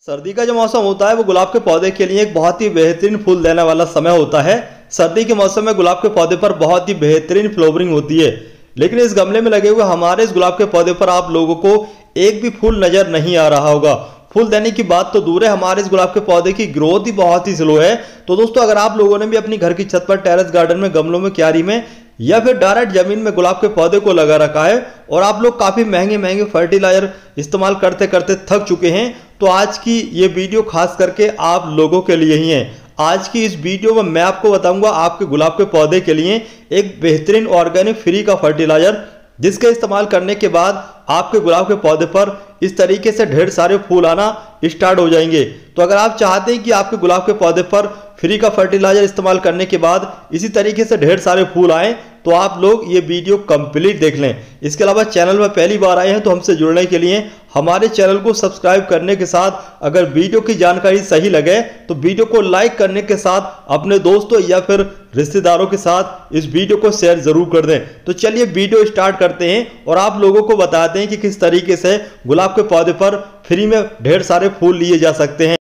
सर्दी का जो मौसम होता है वो गुलाब के पौधे के लिए एक बहुत ही बेहतरीन फूल देने वाला समय होता है। सर्दी के मौसम में गुलाब के पौधे पर बहुत ही बेहतरीन फ्लावरिंग होती है। लेकिन इस गमले में लगे हुए हमारे इस गुलाब के पौधे पर आप लोगों को एक भी फूल नजर नहीं आ रहा होगा। फूल देने की बात तो दूर है, हमारे इस गुलाब के पौधे की ग्रोथ ही बहुत ही स्लो है। तो दोस्तों, अगर आप लोगों ने भी अपनी घर की छत पर, टेरेस गार्डन में, गमलों में, क्यारी में या फिर डायरेक्ट जमीन में गुलाब के पौधे को लगा रखा है और आप लोग काफी महंगे महंगे फर्टिलाइजर इस्तेमाल करते करते थक चुके हैं, तो आज की ये वीडियो खास करके आप लोगों के लिए ही है। आज की इस वीडियो में मैं आपको बताऊंगा आपके गुलाब के पौधे के लिए एक बेहतरीन ऑर्गेनिक फ्री का फर्टिलाइजर, जिसके इस्तेमाल करने के बाद आपके गुलाब के पौधे पर इस तरीके से ढेर सारे फूल आना स्टार्ट हो जाएंगे। तो अगर आप चाहते हैं कि आपके गुलाब के पौधे पर फ्री का फर्टिलाइजर इस्तेमाल करने के बाद इसी तरीके से ढेर सारे फूल आए, तो आप लोग ये वीडियो कंप्लीट देख लें। इसके अलावा चैनल में पहली बार आए हैं तो हमसे जुड़ने के लिए हमारे चैनल को सब्सक्राइब करने के साथ अगर वीडियो की जानकारी सही लगे तो वीडियो को लाइक करने के साथ अपने दोस्तों या फिर रिश्तेदारों के साथ इस वीडियो को शेयर जरूर कर दें। तो चलिए वीडियो स्टार्ट करते हैं और आप लोगों को बताते हैं कि किस तरीके से गुलाब के पौधे पर फ्री में ढेर सारे फूल लिए जा सकते हैं।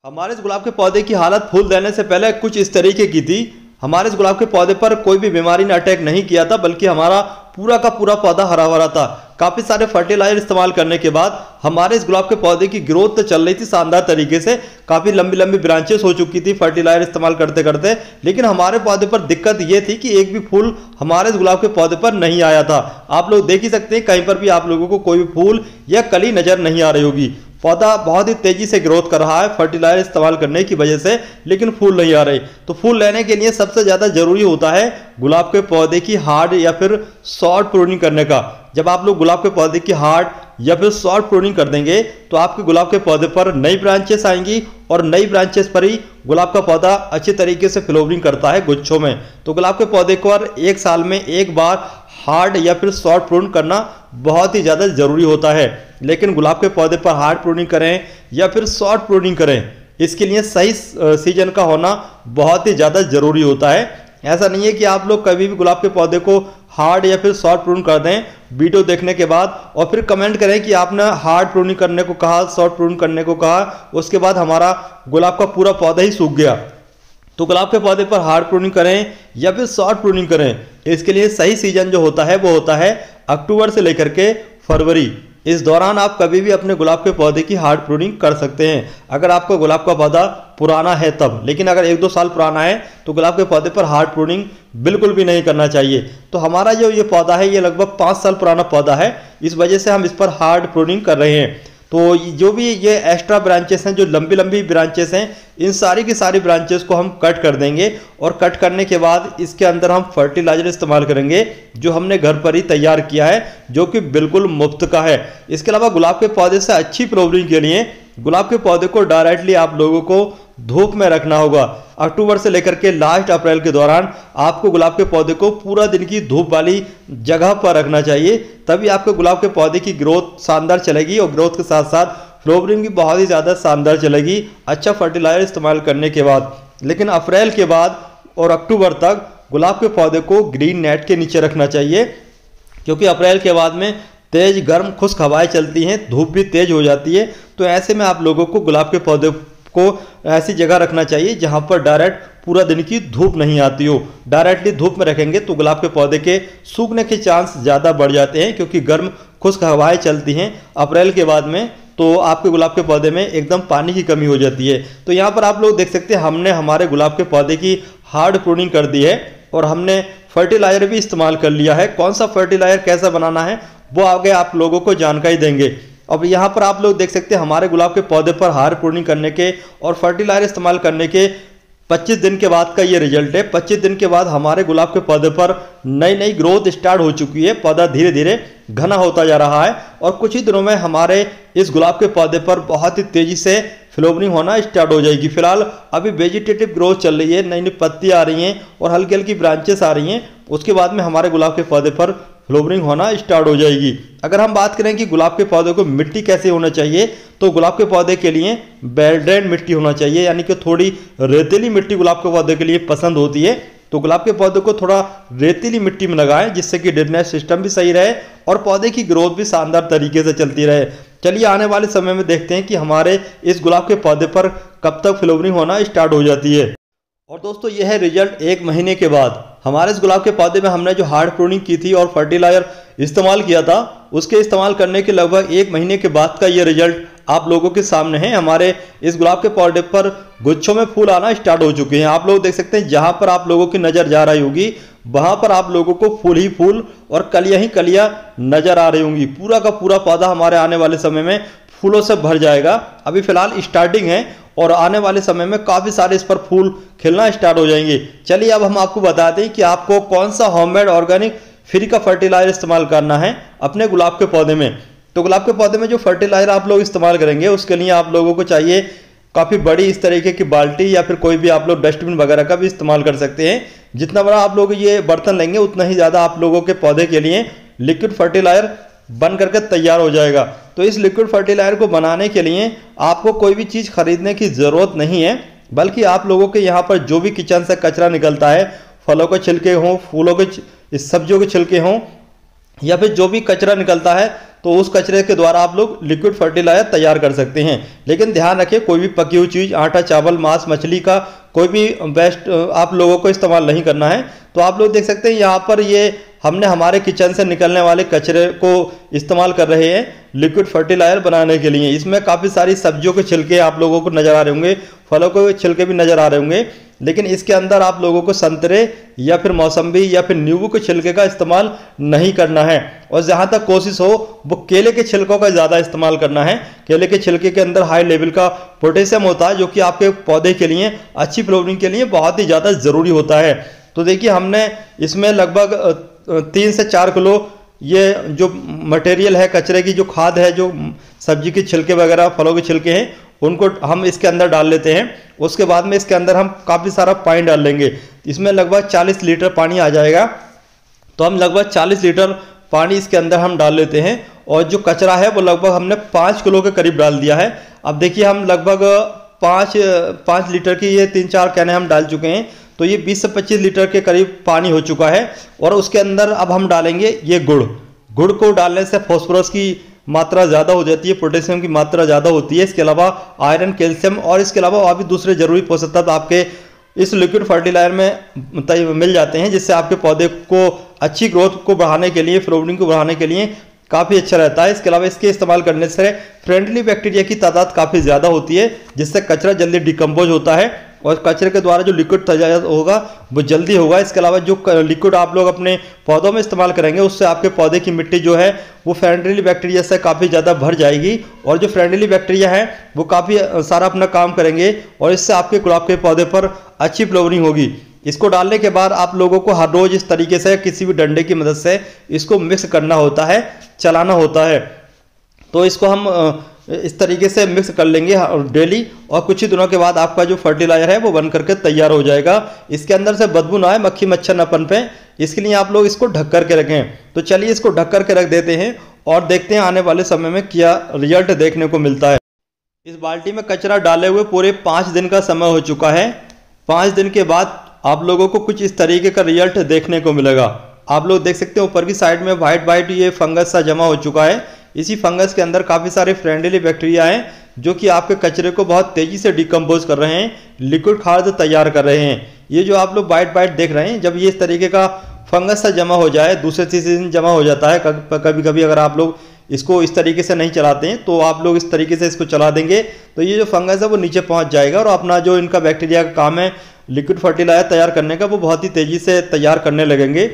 हमारे इस गुलाब के पौधे की हालत फूल देने से पहले कुछ इस तरीके की थी। हमारे इस गुलाब के पौधे पर कोई भी बीमारी ने अटैक नहीं किया था, बल्कि हमारा पूरा का पूरा पौधा हरा भरा था। काफी सारे फर्टिलाइजर इस्तेमाल करने के बाद हमारे इस गुलाब के पौधे की ग्रोथ तो चल रही थी शानदार तरीके से, काफी लंबी लंबी ब्रांचेस हो चुकी थी फर्टिलाइजर इस्तेमाल करते करते। लेकिन हमारे पौधे पर दिक्कत ये थी कि एक भी फूल हमारे इस गुलाब के पौधे पर नहीं आया था। आप लोग देख ही सकते हैं, कहीं पर भी आप लोगों को कोई भी फूल या कली नजर नहीं आ रही होगी। पौधा बहुत ही तेजी से ग्रोथ कर रहा है फर्टिलाइजर इस्तेमाल करने की वजह से, लेकिन फूल नहीं आ रहे। तो फूल लेने के लिए सबसे ज्यादा जरूरी होता है गुलाब के पौधे की हार्ड या फिर शॉर्ट प्रूनिंग करने का। जब आप लोग गुलाब के पौधे की हार्ड या फिर शॉर्ट प्रूनिंग कर देंगे तो आपके गुलाब के पौधे पर नई ब्रांचेस आएंगी और नई ब्रांचेस पर ही गुलाब का पौधा अच्छे तरीके से फ्लावरिंग करता है गुच्छों में। तो गुलाब के पौधे को एक साल में एक बार हार्ड या फिर शॉर्ट प्रून करना बहुत ही ज़्यादा ज़रूरी होता है। लेकिन गुलाब के पौधे पर हार्ड प्रूनिंग करें या फिर शॉर्ट प्रूनिंग करें, इसके लिए सही सीजन का होना बहुत ही ज़्यादा ज़रूरी होता है। ऐसा नहीं है कि आप लोग कभी भी गुलाब के पौधे को हार्ड या फिर शॉर्ट प्रून कर दें वीडियो देखने के बाद और फिर कमेंट करें कि आपने हार्ड प्रूनिंग करने को कहा, शॉर्ट प्रून करने को कहा, उसके बाद हमारा गुलाब का पूरा पौधा ही सूख गया। तो गुलाब के पौधे पर हार्ड प्रूनिंग करें या फिर शॉर्ट प्रूनिंग करें, इसके लिए सही सीजन जो होता है वो होता है अक्टूबर से लेकर के फरवरी। इस दौरान आप कभी भी अपने गुलाब के पौधे की हार्ड प्रूनिंग कर सकते हैं, अगर आपका गुलाब का पौधा पुराना है तब। लेकिन अगर 1-2 साल पुराना है तो गुलाब के पौधे पर हार्ड प्रूनिंग बिल्कुल भी नहीं करना चाहिए। तो हमारा जो ये पौधा है ये लगभग 5 साल पुराना पौधा है, इस वजह से हम इस पर हार्ड प्रूनिंग कर रहे हैं। तो जो भी ये एक्स्ट्रा ब्रांचेस हैं, जो लंबी लंबी ब्रांचेस हैं, इन सारी की सारी ब्रांचेस को हम कट कर देंगे और कट करने के बाद इसके अंदर हम फर्टिलाइजर इस्तेमाल करेंगे जो हमने घर पर ही तैयार किया है, जो कि बिल्कुल मुफ्त का है। इसके अलावा गुलाब के पौधे से अच्छी फ्लावरिंग के लिए गुलाब के पौधे को डायरेक्टली आप लोगों को धूप में रखना होगा। अक्टूबर से लेकर के लास्ट अप्रैल के दौरान आपको गुलाब के पौधे को पूरा दिन की धूप वाली जगह पर रखना चाहिए, तभी आपके गुलाब के पौधे की ग्रोथ शानदार चलेगी और ग्रोथ के साथ साथ फ्लावरिंग भी बहुत ही ज़्यादा शानदार चलेगी अच्छा फर्टिलाइजर इस्तेमाल करने के बाद। लेकिन अप्रैल के बाद और अक्टूबर तक गुलाब के पौधे को ग्रीन नेट के नीचे रखना चाहिए, क्योंकि अप्रैल के बाद में तेज गर्म खुश्क हवाएं चलती हैं, धूप भी तेज हो जाती है। तो ऐसे में आप लोगों को गुलाब के पौधे को ऐसी जगह रखना चाहिए जहां पर डायरेक्ट पूरा दिन की धूप नहीं आती हो। डायरेक्टली धूप में रखेंगे तो गुलाब के पौधे के सूखने के चांस ज़्यादा बढ़ जाते हैं, क्योंकि गर्म खुश्क हवाएं चलती हैं अप्रैल के बाद में, तो आपके गुलाब के पौधे में एकदम पानी की कमी हो जाती है। तो यहाँ पर आप लोग देख सकते हैं हमने हमारे गुलाब के पौधे की हार्ड प्रूनिंग कर दी है और हमने फर्टिलाइजर भी इस्तेमाल कर लिया है। कौन सा फर्टिलाइजर कैसा बनाना है वो आगे आप लोगों को जानकारी देंगे। अब यहाँ पर आप लोग देख सकते हैं हमारे गुलाब के पौधे पर हार्ड प्रूनिंग करने के और फर्टिलाइजर इस्तेमाल करने के 25 दिन के बाद का ये रिजल्ट है। 25 दिन के बाद हमारे गुलाब के पौधे पर नई नई ग्रोथ स्टार्ट हो चुकी है, पौधा धीरे धीरे घना होता जा रहा है और कुछ ही दिनों में हमारे इस गुलाब के पौधे पर बहुत ही तेजी से फ्लावरिंग होना स्टार्ट हो जाएगी। फिलहाल अभी वेजिटेटिव ग्रोथ चल रही है, नई नई पत्तियां आ रही हैं और हल्की हल्की ब्रांचेस आ रही हैं। उसके बाद में हमारे गुलाब के पौधे पर फ्लावरिंग होना स्टार्ट हो जाएगी। अगर हम बात करें कि गुलाब के पौधे को मिट्टी कैसे होना चाहिए, तो गुलाब के पौधे के लिए वेल ड्रेन्ड मिट्टी होना चाहिए, यानी कि थोड़ी रेतीली मिट्टी गुलाब के पौधे के लिए पसंद होती है। तो गुलाब के पौधे को थोड़ा रेतीली मिट्टी में लगाएं, जिससे कि ड्रेनेज सिस्टम भी सही रहे और पौधे की ग्रोथ भी शानदार तरीके से चलती रहे। चलिए आने वाले समय में देखते हैं कि हमारे इस गुलाब के पौधे पर कब तक फ्लावरिंग होना स्टार्ट हो जाती है। और दोस्तों यह है रिजल्ट 1 महीने के बाद। हमारे इस गुलाब के पौधे में हमने जो हार्ड प्रूनिंग की थी और फर्टिलाइजर इस्तेमाल किया था, उसके इस्तेमाल करने के लगभग 1 महीने के बाद का ये रिजल्ट आप लोगों के सामने है। हमारे इस गुलाब के पौधे पर गुच्छों में फूल आना स्टार्ट हो चुके हैं। आप लोग देख सकते हैं, जहां पर आप लोगों की नज़र जा रही होगी वहां पर आप लोगों को फूल ही फूल और कलियां ही कलियां नजर आ रही होंगी। पूरा का पूरा पौधा हमारे आने वाले समय में फूलों से भर जाएगा। अभी फिलहाल स्टार्टिंग है और आने वाले समय में काफ़ी सारे इस पर फूल खिलना स्टार्ट हो जाएंगे। चलिए अब हम आपको बता दें कि आपको कौन सा होममेड ऑर्गेनिक फ्री का फर्टिलाइजर इस्तेमाल करना है अपने गुलाब के पौधे में। तो गुलाब के पौधे में जो फर्टिलाइजर आप लोग इस्तेमाल करेंगे उसके लिए आप लोगों को चाहिए काफ़ी बड़ी इस तरीके की बाल्टी, या फिर कोई भी आप लोग डस्टबिन वगैरह का भी इस्तेमाल कर सकते हैं। जितना बड़ा आप लोग ये बर्तन लेंगे उतना ही ज़्यादा आप लोगों के पौधे के लिए लिक्विड फर्टिलाइजर बन करके तैयार हो जाएगा। तो इस लिक्विड फर्टिलाइजर को बनाने के लिए आपको कोई भी चीज़ खरीदने की ज़रूरत नहीं है, बल्कि आप लोगों के यहाँ पर जो भी किचन से कचरा निकलता है, फलों के छिलके हों, फूलों के सब्जियों के छिलके हों, या फिर जो भी कचरा निकलता है, तो उस कचरे के द्वारा आप लोग लिक्विड फर्टिलाइजर तैयार कर सकते हैं। लेकिन ध्यान रखें, कोई भी पकी हुई चीज़, आटा, चावल, मांस, मछली का कोई भी वेस्ट आप लोगों को इस्तेमाल नहीं करना है। तो आप लोग देख सकते हैं यहाँ पर ये हमने हमारे किचन से निकलने वाले कचरे को इस्तेमाल कर रहे हैं लिक्विड फर्टिलाइजर बनाने के लिए। इसमें काफ़ी सारी सब्जियों के छिलके आप लोगों को नज़र आ रहे होंगे, फलों के छिलके भी नज़र आ रहे होंगे, लेकिन इसके अंदर आप लोगों को संतरे या फिर मौसम्बी या फिर नींबू के छिलके का इस्तेमाल नहीं करना है। और जहाँ तक कोशिश हो वो केले के छिलकों का ज़्यादा इस्तेमाल करना है। केले के छिलके के अंदर हाई लेवल का पोटेशियम होता है, जो कि आपके पौधे के लिए अच्छी फ्लावरिंग के लिए बहुत ही ज़्यादा ज़रूरी होता है। तो देखिए हमने इसमें लगभग 3 से 4 किलो ये जो मटेरियल है, कचरे की जो खाद है, जो सब्जी के छिलके वगैरह, फलों के छिलके हैं, उनको हम इसके अंदर डाल लेते हैं। उसके बाद में इसके अंदर हम काफ़ी सारा पानी डाल लेंगे। इसमें लगभग 40 लीटर पानी आ जाएगा। तो हम लगभग 40 लीटर पानी इसके अंदर हम डाल लेते हैं। और जो कचरा है वो लगभग हमने 5 किलो के करीब डाल दिया है। अब देखिए हम लगभग 5 लीटर की ये 3-4 कैने हम डाल चुके हैं। तो ये 20 से 25 लीटर के करीब पानी हो चुका है। और उसके अंदर अब हम डालेंगे ये गुड़ को डालने से फास्फोरस की मात्रा ज़्यादा हो जाती है, पोटेशियम की मात्रा ज़्यादा होती है। इसके अलावा आयरन, कैल्शियम और इसके अलावा और भी दूसरे जरूरी पोषक तत्व आपके इस लिक्विड फर्टिलाइजर में मिल जाते हैं, जिससे आपके पौधे को अच्छी ग्रोथ को बढ़ाने के लिए, फ्लावरिंग को बढ़ाने के लिए काफ़ी अच्छा रहता है। इसके अलावा इसके इस्तेमाल करने से फ्रेंडली बैक्टीरिया की तादाद काफ़ी ज़्यादा होती है, जिससे कचरा जल्दी डिकम्पोज होता है और कचरे के द्वारा जो लिक्विड तैयार होगा वो जल्दी होगा। इसके अलावा जो लिक्विड आप लोग अपने पौधों में इस्तेमाल करेंगे उससे आपके पौधे की मिट्टी जो है वो फ्रेंडली बैक्टीरिया से काफ़ी ज़्यादा भर जाएगी। और जो फ्रेंडली बैक्टीरिया है वो काफ़ी सारा अपना काम करेंगे और इससे आपके गुलाब के पौधे पर अच्छी फ्लावरिंग होगी। इसको डालने के बाद आप लोगों को हर रोज़ इस तरीके से किसी भी डंडे की मदद से इसको मिक्स करना होता है, चलाना होता है। तो इसको हम इस तरीके से मिक्स कर लेंगे डेली, और कुछ ही दिनों के बाद आपका जो फर्टिलाइजर है वो बन करके तैयार हो जाएगा। इसके अंदर से बदबू ना आए, मक्खी मच्छर न पनपे, इसके लिए आप लोग इसको ढक करके रखें। तो चलिए इसको ढक करके रख देते हैं और देखते हैं आने वाले समय में क्या रिजल्ट देखने को मिलता है। इस बाल्टी में कचरा डाले हुए पूरे 5 दिन का समय हो चुका है। 5 दिन के बाद आप लोगों को कुछ इस तरीके का रिजल्ट देखने को मिलेगा। आप लोग देख सकते हैं ऊपर की साइड में वाइट ये फंगस सा जमा हो चुका है। इसी फंगस के अंदर काफ़ी सारे फ्रेंडली बैक्टीरिया हैं जो कि आपके कचरे को बहुत तेज़ी से डिकम्पोज कर रहे हैं, लिक्विड खाद तैयार कर रहे हैं। ये जो आप लोग वाइट देख रहे हैं, जब ये इस तरीके का फंगस सा जमा हो जाए, दूसरे तीसरे दिन जमा हो जाता है, कभी कभी अगर आप लोग इसको इस तरीके से नहीं चलाते हैं तो आप लोग इस तरीके से इसको चला देंगे तो ये जो फंगस है वो नीचे पहुंच जाएगा और अपना जो इनका बैक्टीरिया का काम है लिक्विड फर्टिलाइजर तैयार करने का, वो बहुत ही तेज़ी से तैयार करने लगेंगे।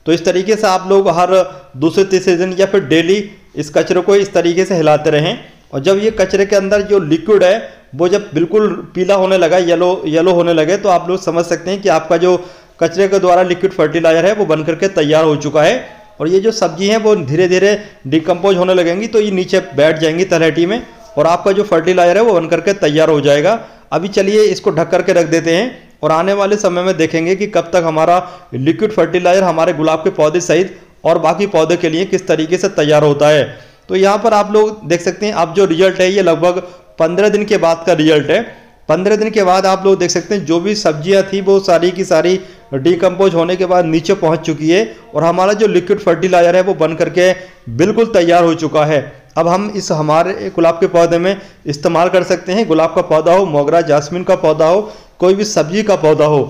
तो इस तरीके से आप लोग हर दूसरे तीसरे दिन या फिर डेली इस कचरे को इस तरीके से हिलाते रहें। और जब ये कचरे के अंदर जो लिक्विड है वो जब बिल्कुल पीला होने लगा, येलो होने लगे, तो आप लोग समझ सकते हैं कि आपका जो कचरे के द्वारा लिक्विड फर्टिलाइजर है वो बन करके तैयार हो चुका है। और ये जो सब्जी हैं वो धीरे धीरे डिकम्पोज होने लगेंगी, तो ये नीचे बैठ जाएंगी तलहटी में और आपका जो फर्टिलाइजर है वो बन करके तैयार हो जाएगा। अभी चलिए इसको ढक करके रख देते हैं और आने वाले समय में देखेंगे कि कब तक हमारा लिक्विड फर्टिलाइजर हमारे गुलाब के पौधे सहित और बाकी पौधे के लिए किस तरीके से तैयार होता है। तो यहाँ पर आप लोग देख सकते हैं, अब जो रिजल्ट है ये लगभग 15 दिन के बाद का रिजल्ट है। 15 दिन के बाद आप लोग देख सकते हैं जो भी सब्जियां थी वो सारी की सारी डिकम्पोज होने के बाद नीचे पहुंच चुकी है और हमारा जो लिक्विड फर्टिलाइजर है वो बन करके बिल्कुल तैयार हो चुका है। अब हम इस हमारे गुलाब के पौधे में इस्तेमाल कर सकते हैं। गुलाब का पौधा हो, मोगरा, जास्मिन का पौधा हो, कोई भी सब्जी का पौधा हो,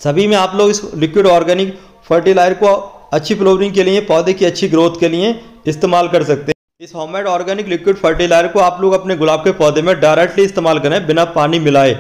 सभी में आप लोग इस लिक्विड ऑर्गेनिक फर्टिलाइजर को अच्छी फ्लावरिंग के लिए, पौधे की अच्छी ग्रोथ के लिए इस्तेमाल कर सकते हैं। इस होममेड ऑर्गेनिक लिक्विड फर्टिलाइजर को आप लोग अपने गुलाब के पौधे में डायरेक्टली इस्तेमाल करें, बिना पानी मिलाए।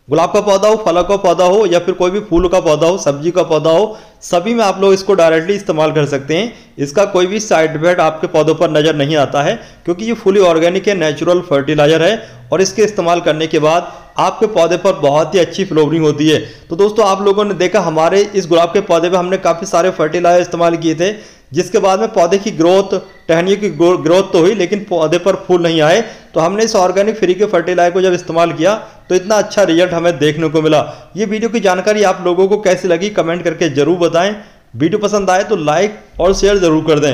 गुलाब का पौधा हो, फलों का पौधा हो, या फिर कोई भी फूल का पौधा हो, सब्जी का पौधा हो, सभी में आप लोग इसको डायरेक्टली इस्तेमाल कर सकते हैं। इसका कोई भी साइड इफेक्ट आपके पौधों पर नजर नहीं आता है, क्योंकि ये फुली ऑर्गेनिक है, नेचुरल फर्टिलाइजर है, और इसके इस्तेमाल करने के बाद आपके पौधे पर बहुत ही अच्छी फ्लावरिंग होती है। तो दोस्तों, आप लोगों ने देखा हमारे इस गुलाब के पौधे पे हमने काफ़ी सारे फर्टिलाइजर इस्तेमाल किए थे, जिसके बाद में पौधे की ग्रोथ, टहनियों की ग्रोथ तो हुई, लेकिन पौधे पर फूल नहीं आए। तो हमने इस ऑर्गेनिक फ्री के फर्टिलाइजर को जब इस्तेमाल किया तो इतना अच्छा रिजल्ट हमें देखने को मिला। ये वीडियो की जानकारी आप लोगों को कैसी लगी, कमेंट करके जरूर बताएं। वीडियो पसंद आए तो लाइक और शेयर जरूर कर दें।